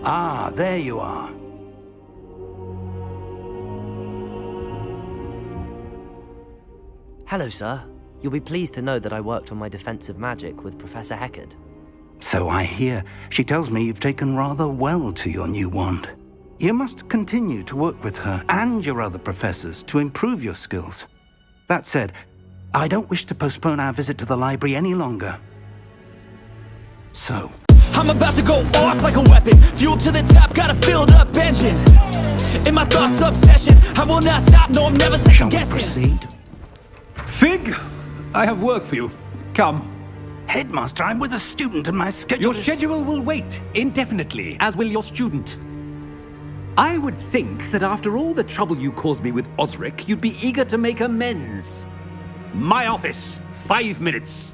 Ah, there you are. Hello, sir. You'll be pleased to know that I worked on my defensive magic with Professor Heckard. So I hear. She tells me you've taken rather well to your new wand. You must continue to work with her and your other professors to improve your skills. That said, I don't wish to postpone our visit to the library any longer. So... I'm about to go off like a weapon. Fuel to the top, got a filled up engine. In my thoughts, obsession. I will not stop, no, I'm never second guessing. Proceed? Fig, I have work for you. Come. Headmaster, I'm with a student and my schedule Your schedule will wait indefinitely, as will your student. I would think that after all the trouble you caused me with Osric, you'd be eager to make amends. My office, 5 minutes.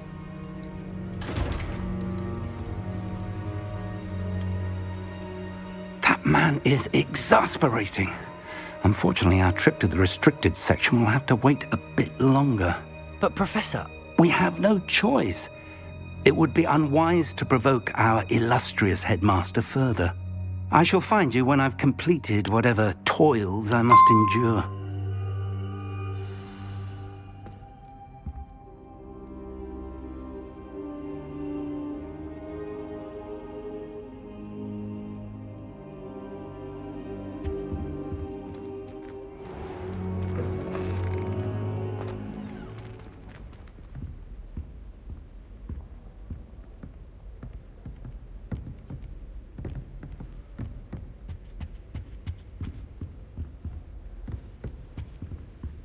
That man is exasperating. Unfortunately, our trip to the restricted section will have to wait a bit longer. But Professor... We have no choice. It would be unwise to provoke our illustrious headmaster further. I shall find you when I've completed whatever toils I must endure.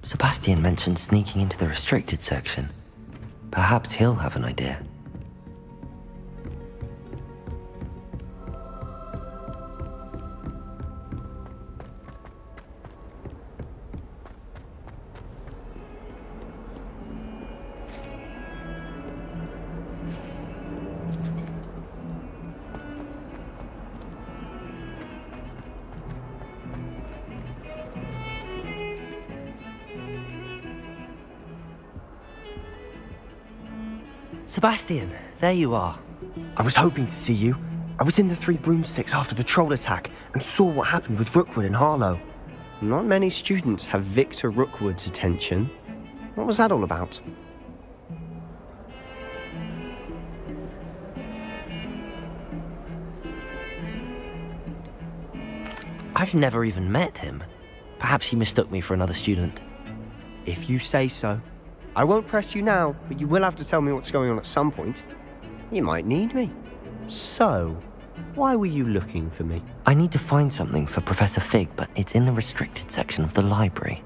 Sebastian mentioned sneaking into the restricted section. Perhaps he'll have an idea. Sebastian, there you are. I was hoping to see you. I was in the Three Broomsticks after patrol attack and saw what happened with Rookwood and Harlow. Not many students have Victor Rookwood's attention. What was that all about? I've never even met him. Perhaps he mistook me for another student. If you say so. I won't press you now, but you will have to tell me what's going on at some point. You might need me. So, why were you looking for me? I need to find something for Professor Fig, but it's in the restricted section of the library.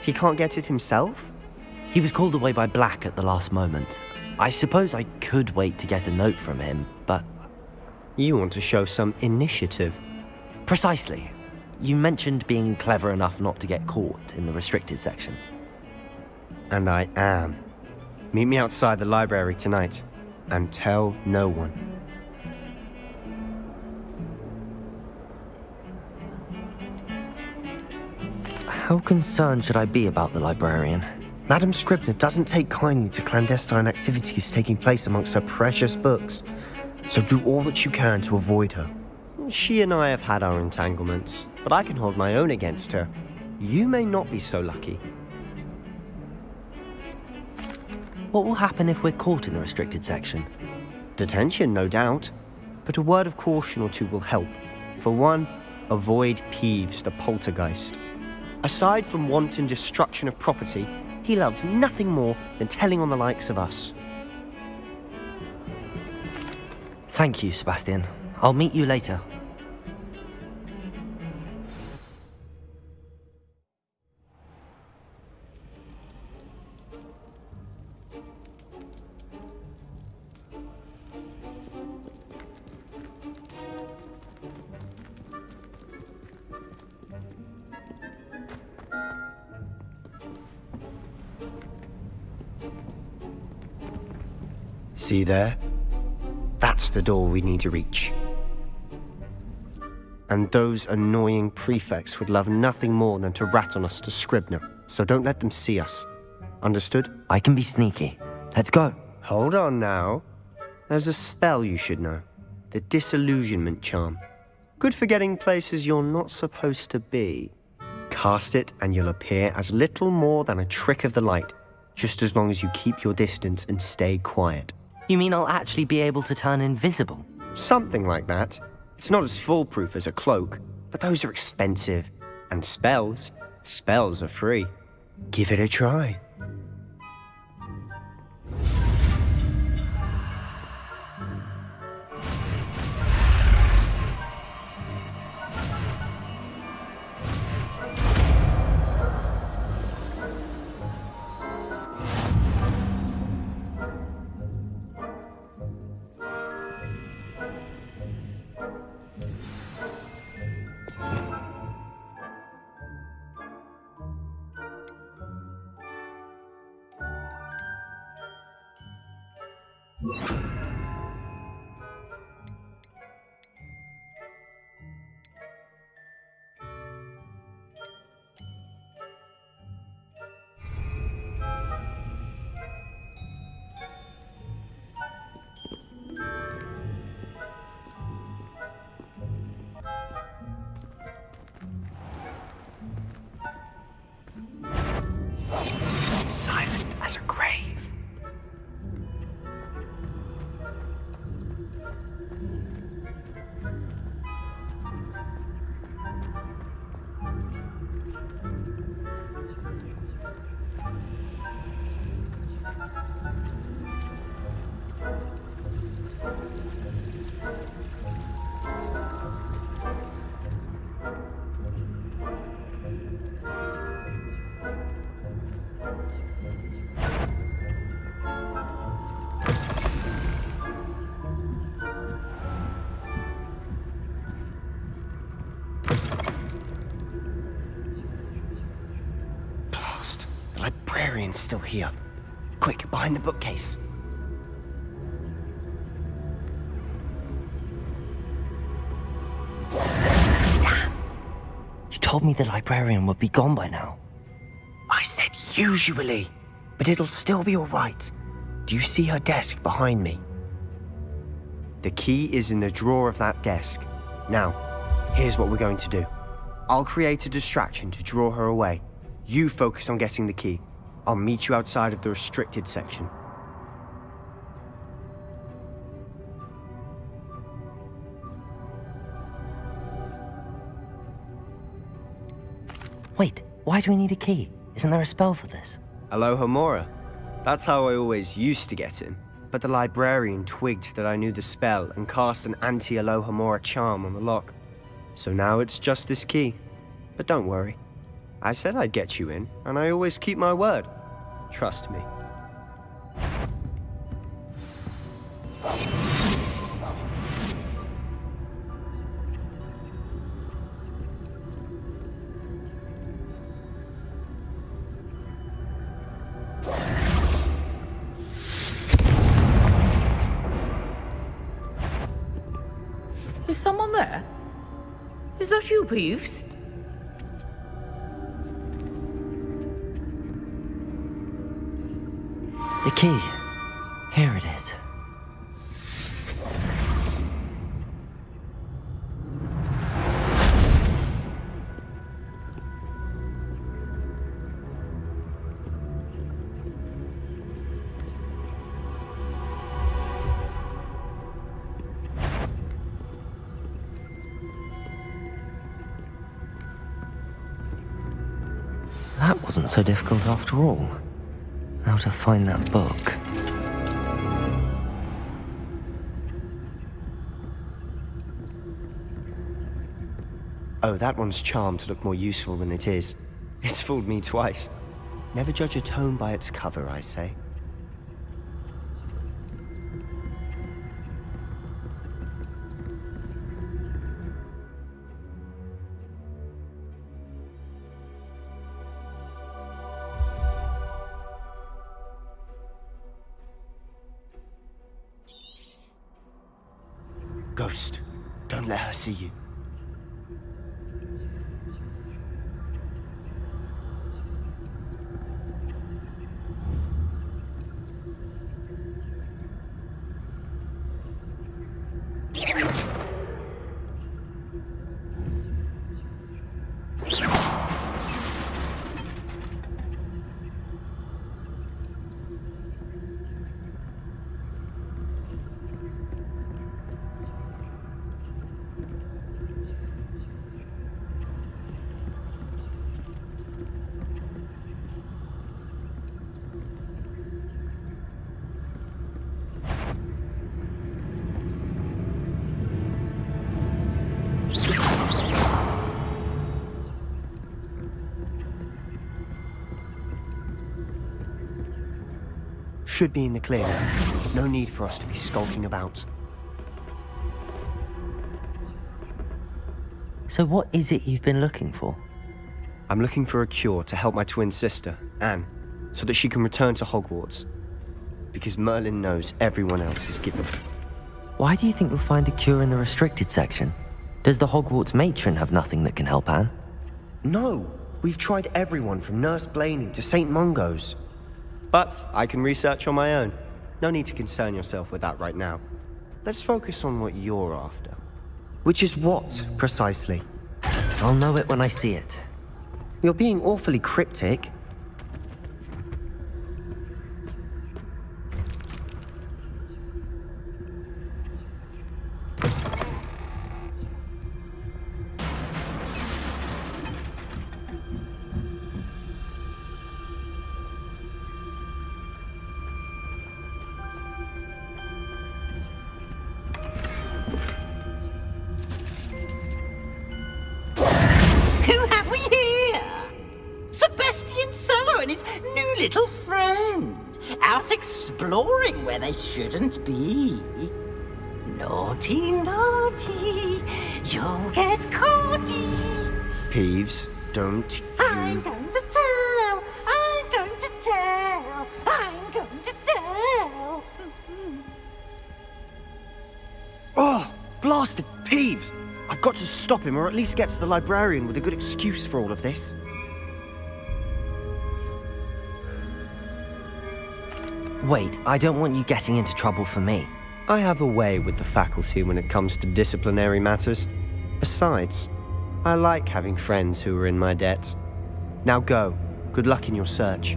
He can't get it himself? He was called away by Black at the last moment. I suppose I could wait to get a note from him, but... You want to show some initiative. Precisely. You mentioned being clever enough not to get caught in the restricted section. And I am. Meet me outside the library tonight, and tell no one. How concerned should I be about the librarian? Madam Scribner doesn't take kindly to clandestine activities taking place amongst her precious books, so do all that you can to avoid her. She and I have had our entanglements, but I can hold my own against her. You may not be so lucky. What will happen if we're caught in the restricted section? Detention, no doubt. But a word of caution or two will help. For one, avoid Peeves the poltergeist. Aside from wanton destruction of property, he loves nothing more than telling on the likes of us. Thank you, Sebastian. I'll meet you later. See there? That's the door we need to reach. And those annoying prefects would love nothing more than to rat on us to Scribner, so don't let them see us. Understood? I can be sneaky. Let's go. Hold on now. There's a spell you should know. The disillusionment charm. Good for getting places you're not supposed to be. Cast it and you'll appear as little more than a trick of the light, just as long as you keep your distance and stay quiet. You mean I'll actually be able to turn invisible? Something like that. It's not as foolproof as a cloak, but those are expensive. And spells are free. Give it a try. Silent as a grave. The librarian's still here. Quick, behind the bookcase. You told me the librarian would be gone by now. I said usually, but it'll still be all right. Do you see her desk behind me? The key is in the drawer of that desk. Now, here's what we're going to do. I'll create a distraction to draw her away. You focus on getting the key. I'll meet you outside of the restricted section. Wait, why do we need a key? Isn't there a spell for this? Alohomora. That's how I always used to get in. But the librarian twigged that I knew the spell and cast an anti-Alohomora charm on the lock. So now it's just this key. But don't worry. I said I'd get you in, and I always keep my word. Trust me. Is someone there? Is that you, Peeves? The key. Here it is. That wasn't so difficult after all. Now to find that book. Oh, that one's charmed to look more useful than it is. It's fooled me twice. Never judge a tome by its cover, I say. Ghost, don't let her see you. should be in the clear now. No need for us to be skulking about. So what is it you've been looking for? I'm looking for a cure to help my twin sister, Anne, so that she can return to Hogwarts. Because Merlin knows everyone else is given. Why do you think you'll find a cure in the restricted section? Does the Hogwarts matron have nothing that can help Anne? No, we've tried everyone from Nurse Blaney to St. Mungo's. But I can research on my own. No need to concern yourself with that right now. Let's focus on what you're after. Which is what, precisely? I'll know it when I see it. You're being awfully cryptic. Who have we here? Sebastian Cello and his new little friend. Out exploring where they shouldn't be. Naughty, naughty, you'll get caughty. Peeves, don't I'm going to tell, I'm going to tell, I'm going to tell. Oh, blasted Peeves! I've got to stop him, or at least get to the librarian with a good excuse for all of this. Wait, I don't want you getting into trouble for me. I have a way with the faculty when it comes to disciplinary matters. Besides, I like having friends who are in my debt. Now go. Good luck in your search.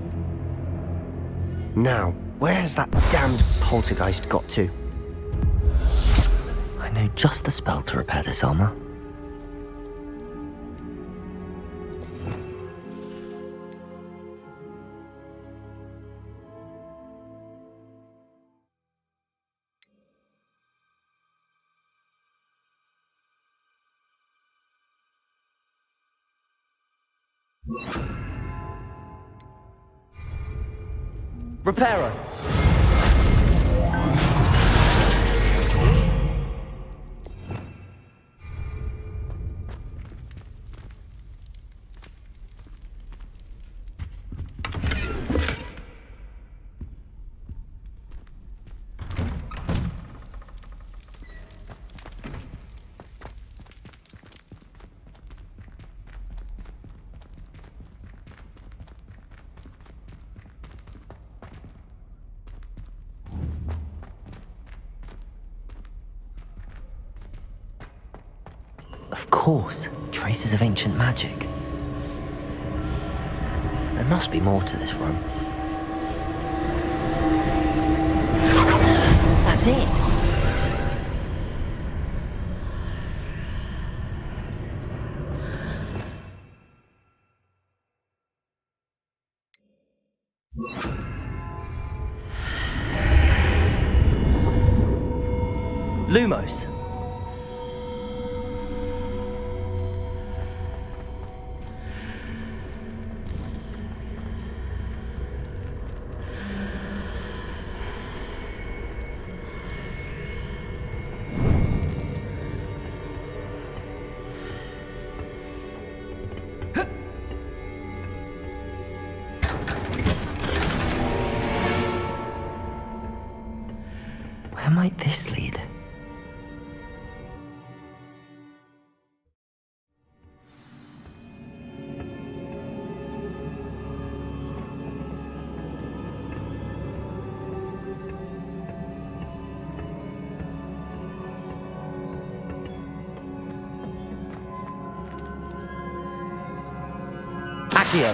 Now, where's that damned poltergeist got to? I know just the spell to repair this armor. Reparo! Of course, traces of ancient magic. There must be more to this room. That's it! Lumos. Where might this lead? Accio.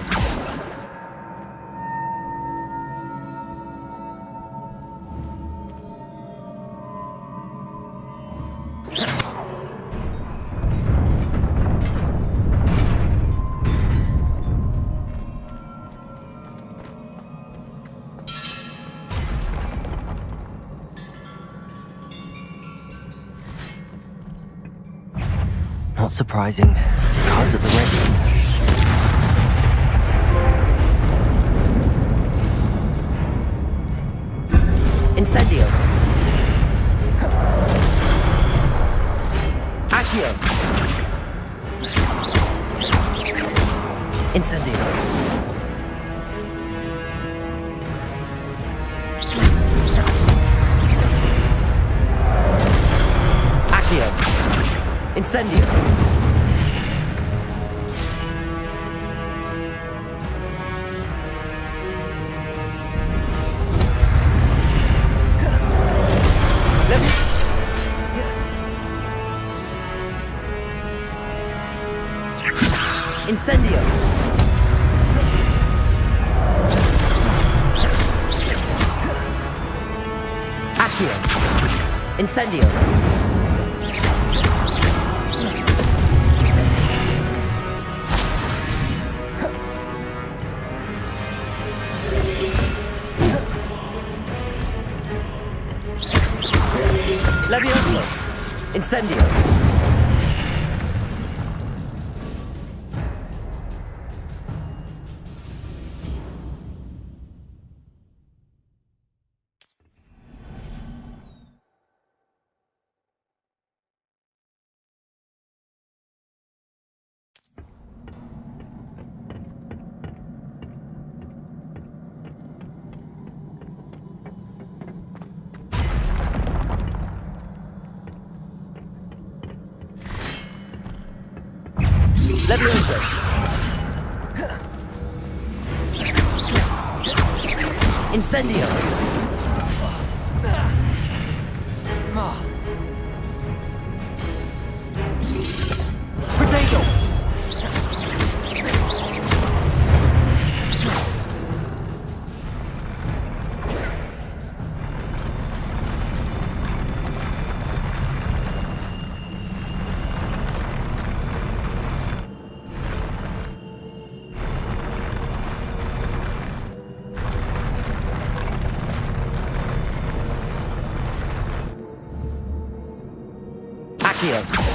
Not surprising. Cards at the ready. Incendio. Accio. Incendio. Accio. Incendio. Incendio. Accio. Incendio. Levioso. Incendio. Levioso. Incendio. Potato. Accio.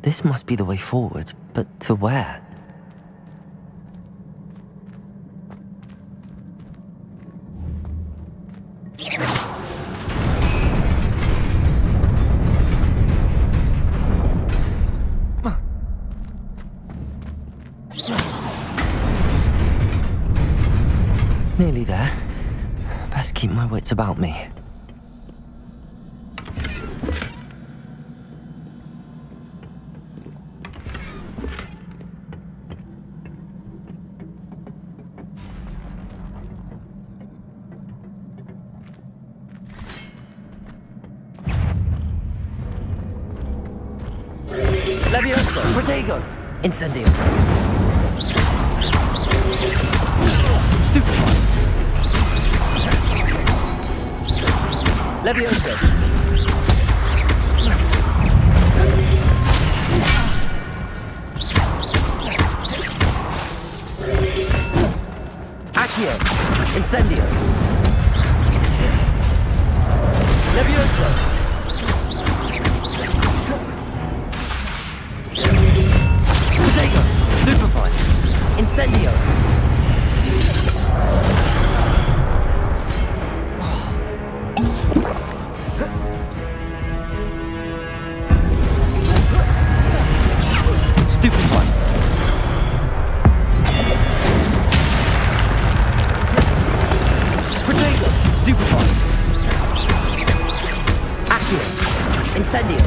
This must be the way forward, but to where? Nearly there. Best keep my wits about me. Levioso. Protego. Incendio. Stupefy. Levioso. Accio. Incendio. Levioso. Potato. Stupefy. Incendio. Stupefy. Potato. Stupefy. Accio. Incendio.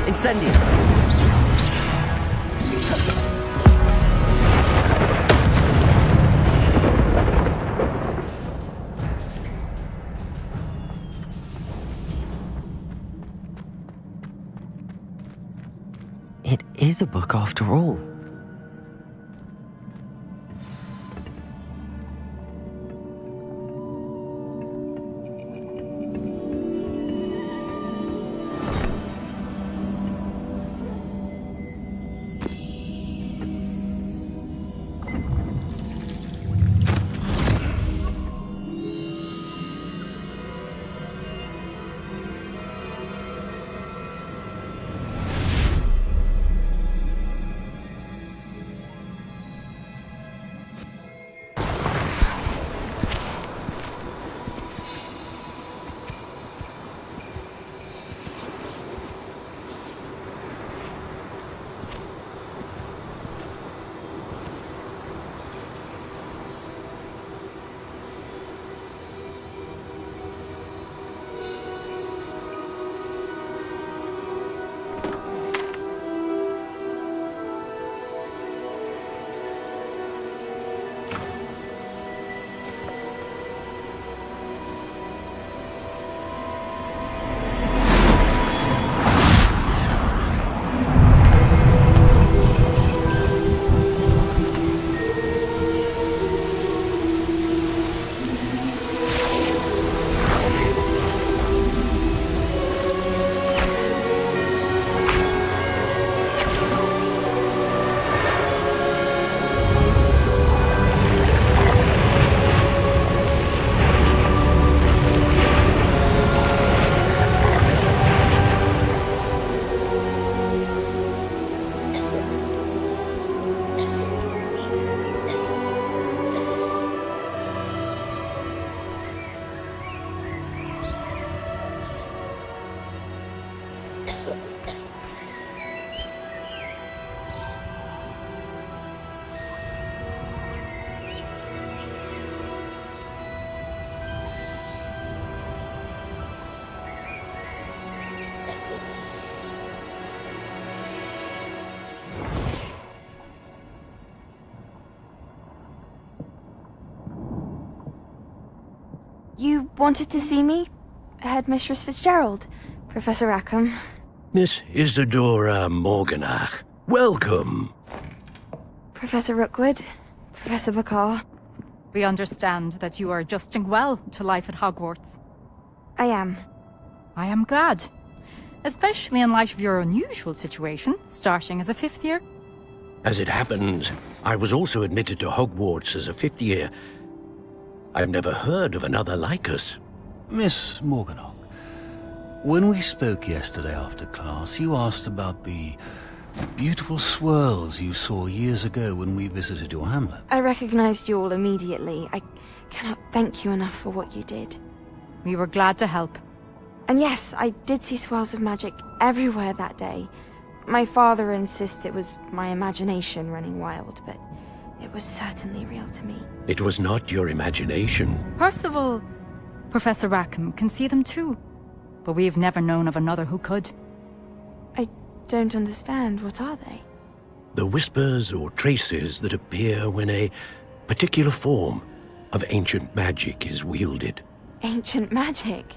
Incendio. is a book after all. You wanted to see me? Headmistress Fitzgerald, Professor Rackham. Miss Isadora Morganach, welcome. Professor Rookwood, Professor Bakar. We understand that you are adjusting well to life at Hogwarts. I am. I am glad. Especially in light of your unusual situation, starting as a 5th year. As it happens, I was also admitted to Hogwarts as a 5th year. I've never heard of another like us. Miss Morganach, when we spoke yesterday after class, you asked about the beautiful swirls you saw years ago when we visited your hamlet. I recognized you all immediately. I cannot thank you enough for what you did. We were glad to help. And yes, I did see swirls of magic everywhere that day. My father insists it was my imagination running wild, but it was certainly real to me. It was not your imagination. Percival, Professor Rackham can see them too. But we've never known of another who could. I don't understand. What are they? The whispers or traces that appear when a particular form of ancient magic is wielded. Ancient magic?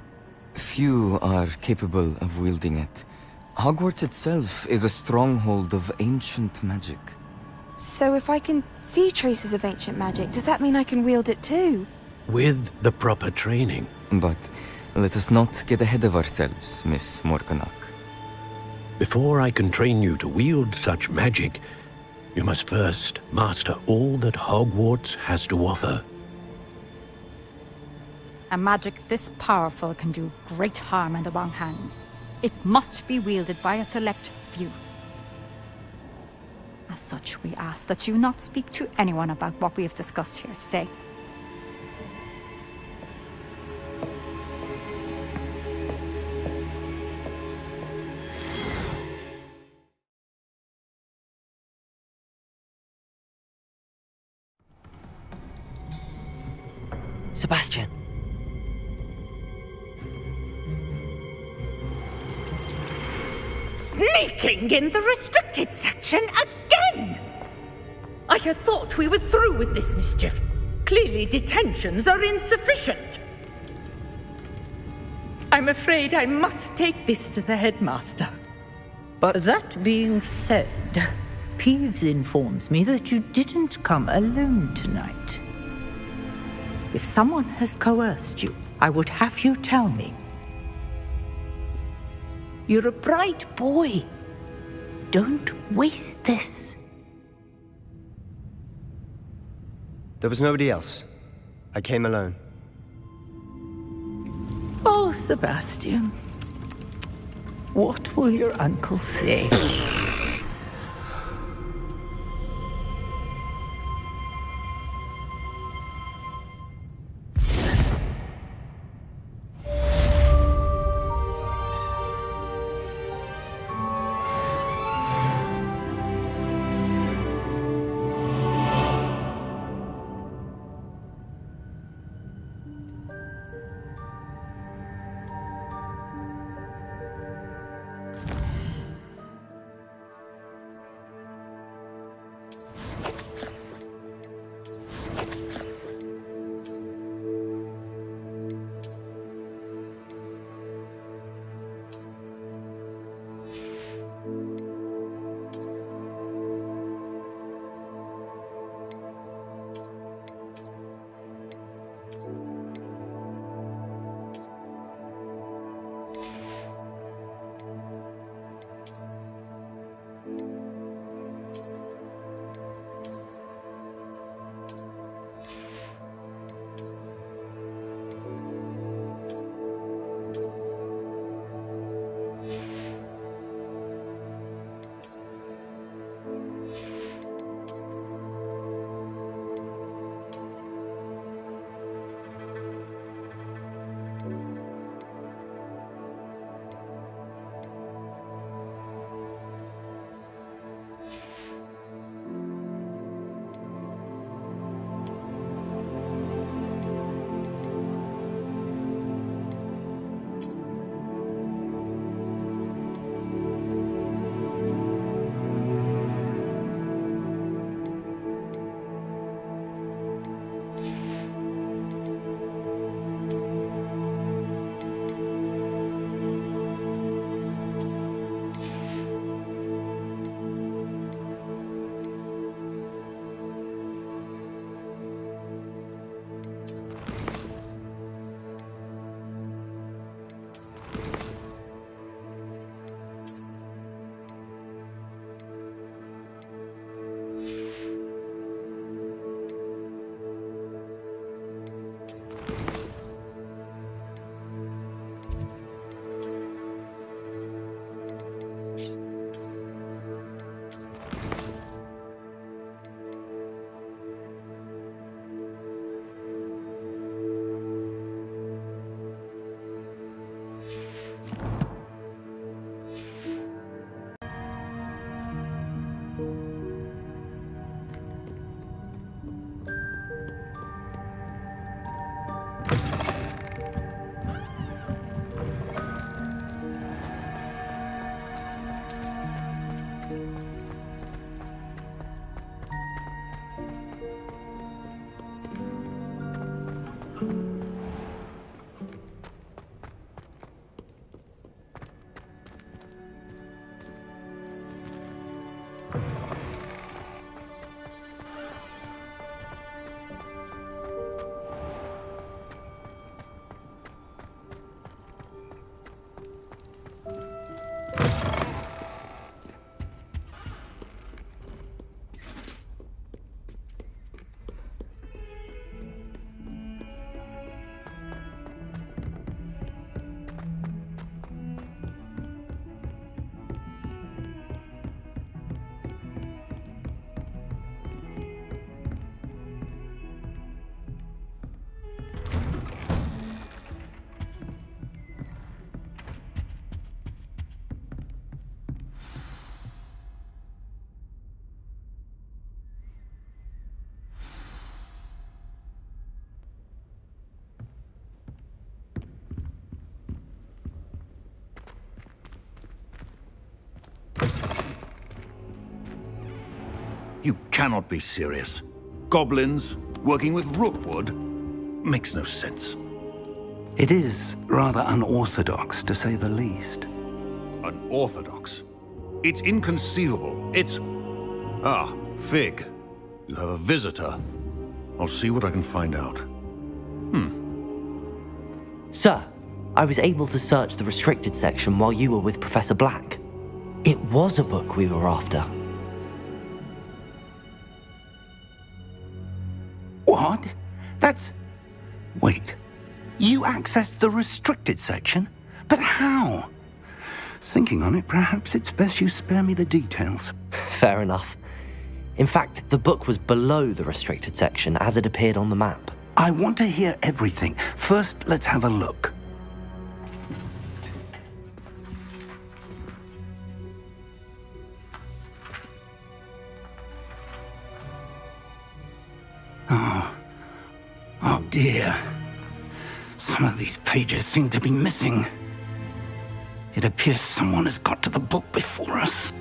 Few are capable of wielding it. Hogwarts itself is a stronghold of ancient magic. So if I can see traces of ancient magic, does that mean I can wield it too? With the proper training. But let us not get ahead of ourselves, Miss Morganach. Before I can train you to wield such magic, you must first master all that Hogwarts has to offer. A magic this powerful can do great harm in the wrong hands. It must be wielded by a select few. As such, we ask that you not speak to anyone about what we have discussed here today. Sebastian. Sneaking in the restricted section again! I had thought we were through with this mischief. Clearly detentions are insufficient. I'm afraid I must take this to the headmaster. But that being said, Peeves informs me that you didn't come alone tonight. If someone has coerced you, I would have you tell me. You're a bright boy. Don't waste this. there was nobody else. I came alone. Oh, Sebastian. What will your uncle say? You cannot be serious. Goblins working with Rookwood makes no sense. It is rather unorthodox, to say the least. Unorthodox? It's inconceivable. It's... Ah, Fig. You have a visitor. I'll see what I can find out. Sir, I was able to search the restricted section while you were with Professor Black. It was a book we were after. What? That's... Wait. You accessed the restricted section? But how? Thinking on it, perhaps it's best you spare me the details. Fair enough. In fact, the book was below the restricted section as it appeared on the map. I want to hear everything. First, let's have a look. Oh dear. Some of these pages seem to be missing. It appears someone has got to the book before us.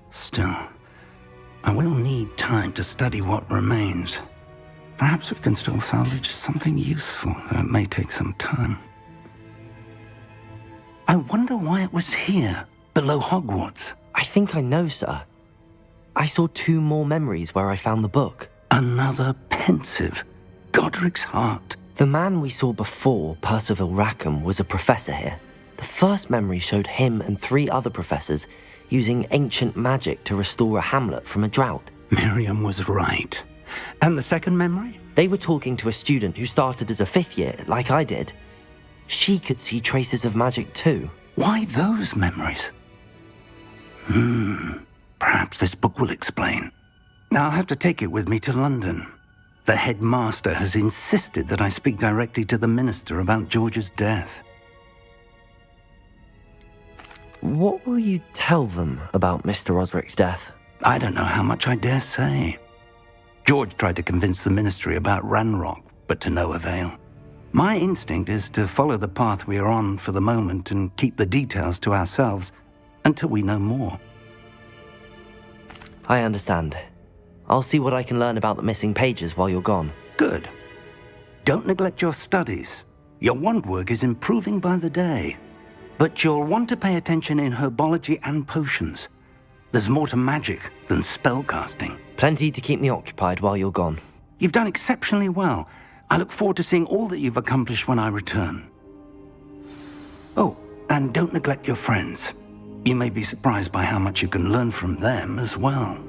Still, I will need time to study what remains. Perhaps we can still salvage something useful, though it may take some time. I wonder why it was here, below Hogwarts. I think I know, sir. I saw 2 more memories where I found the book. Another pensive. Godric's heart. The man we saw before, Percival Rackham, was a professor here. The first memory showed him and 3 other professors using ancient magic to restore a hamlet from a drought. Miriam was right. And the second memory? They were talking to a student who started as a 5th year, like I did. She could see traces of magic too. Why those memories? Perhaps this book will explain. I'll have to take it with me to London. The headmaster has insisted that I speak directly to the minister about George's death. What will you tell them about Mr. Osric's death? I don't know how much I dare say. George tried to convince the ministry about Ranrock, but to no avail. My instinct is to follow the path we are on for the moment and keep the details to ourselves until we know more. I understand. I'll see what I can learn about the missing pages while you're gone. Good. Don't neglect your studies. Your wand work is improving by the day. But you'll want to pay attention in herbology and potions. There's more to magic than spellcasting. Plenty to keep me occupied while you're gone. You've done exceptionally well. I look forward to seeing all that you've accomplished when I return. Oh, and don't neglect your friends. You may be surprised by how much you can learn from them as well.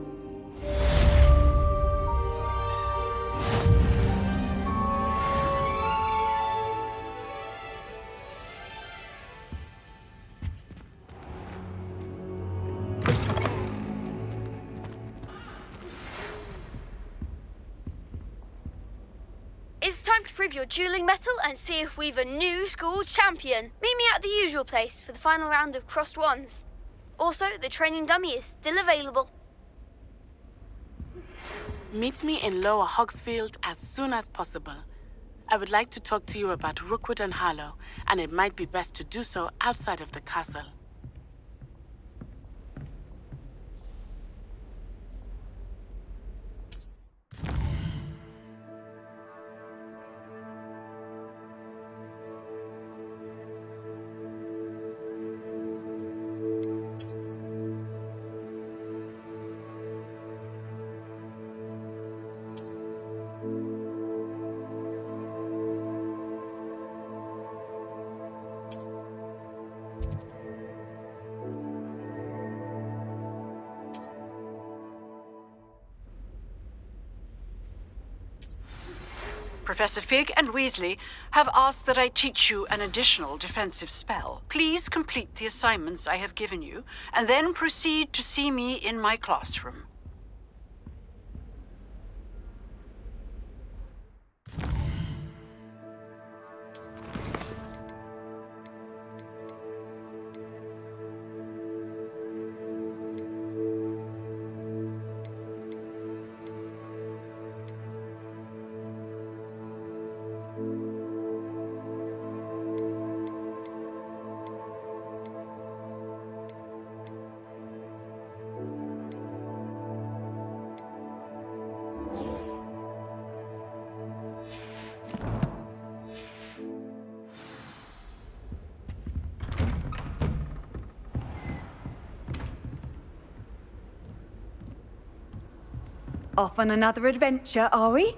It's time to prove your dueling mettle and see if we've a new school champion. Meet me at the usual place for the final round of crossed wands. Also, the training dummy is still available. Meet me in Lower Hogsfield as soon as possible. I would like to talk to you about Rookwood and Harlow, and it might be best to do so outside of the castle. Professor Fig and Weasley have asked that I teach you an additional defensive spell. Please complete the assignments I have given you, and then proceed to see me in my classroom. Off on another adventure, are we?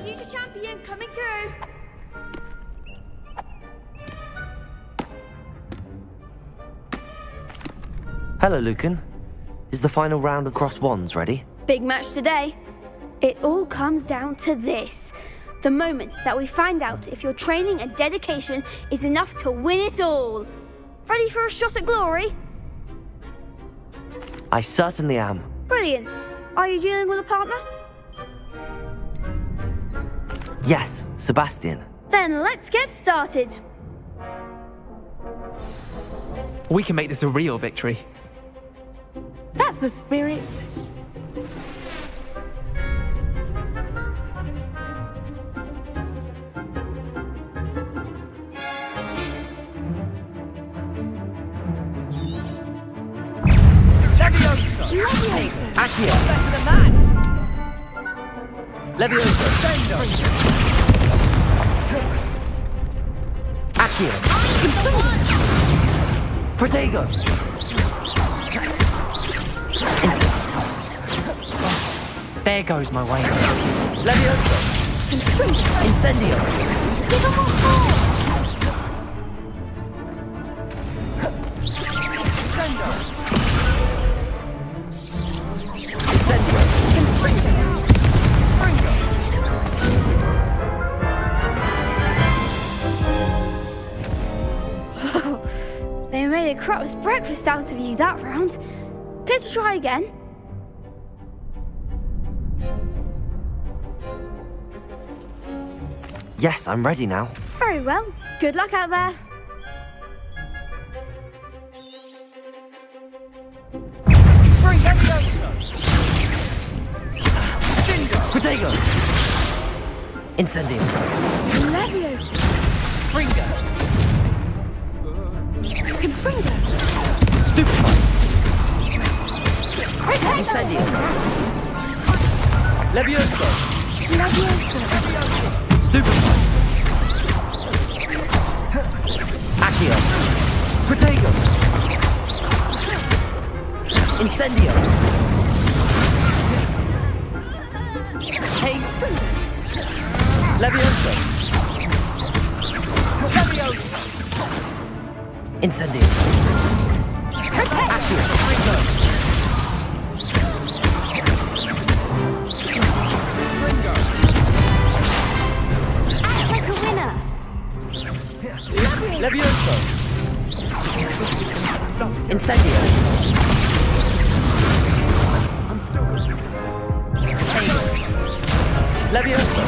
Future champion coming through. Hello, Lucan. Is the final round of Cross Wands ready? Big match today. It all comes down to this. The moment that we find out if your training and dedication is enough to win it all. Ready for a shot at glory? I certainly am. Brilliant. Are you dealing with a partner? Yes, Sebastian. Then let's get started. We can make this a real victory. That's the spirit. Leviosa! Accio! Better than that! Leviosa! Accio! Protego! There goes my way. Leviosa! Incendio! Give him a call! Incendio! They made a crap's breakfast out of you that round. Care to try again? Yes, I'm ready now. Very well. Good luck out there. Protego! Incendio! Leviosa! Fringo! Confringo! Stupefy! Incendio! Leviosa! Leviosa! Stupefy! Accio! Protego! Incendio! Hey! Leviosa! Leviosa! Incendio! Accio! Act like a winner! Leviosa! Incendio! I'm still... Leviosa!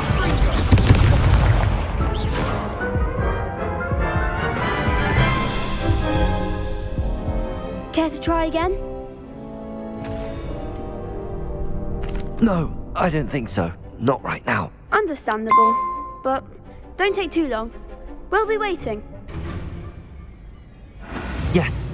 Care to try again? No, I don't think so. Not right now. Understandable, but don't take too long. We'll be waiting. Yes.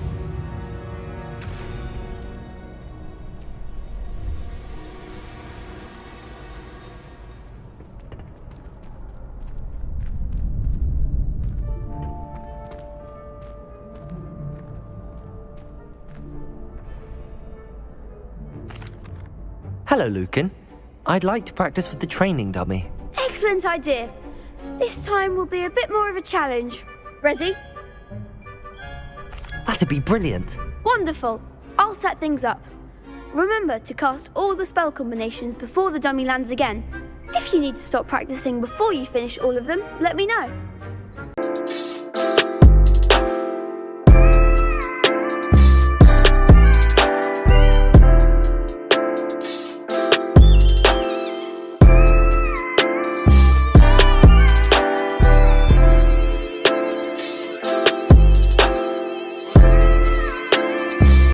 Hello, Lucan. I'd like to practice with the training dummy. Excellent idea. This time will be a bit more of a challenge. Ready? That'd be brilliant. Wonderful. I'll set things up. Remember to cast all the spell combinations before the dummy lands again. If you need to stop practicing before you finish all of them, let me know.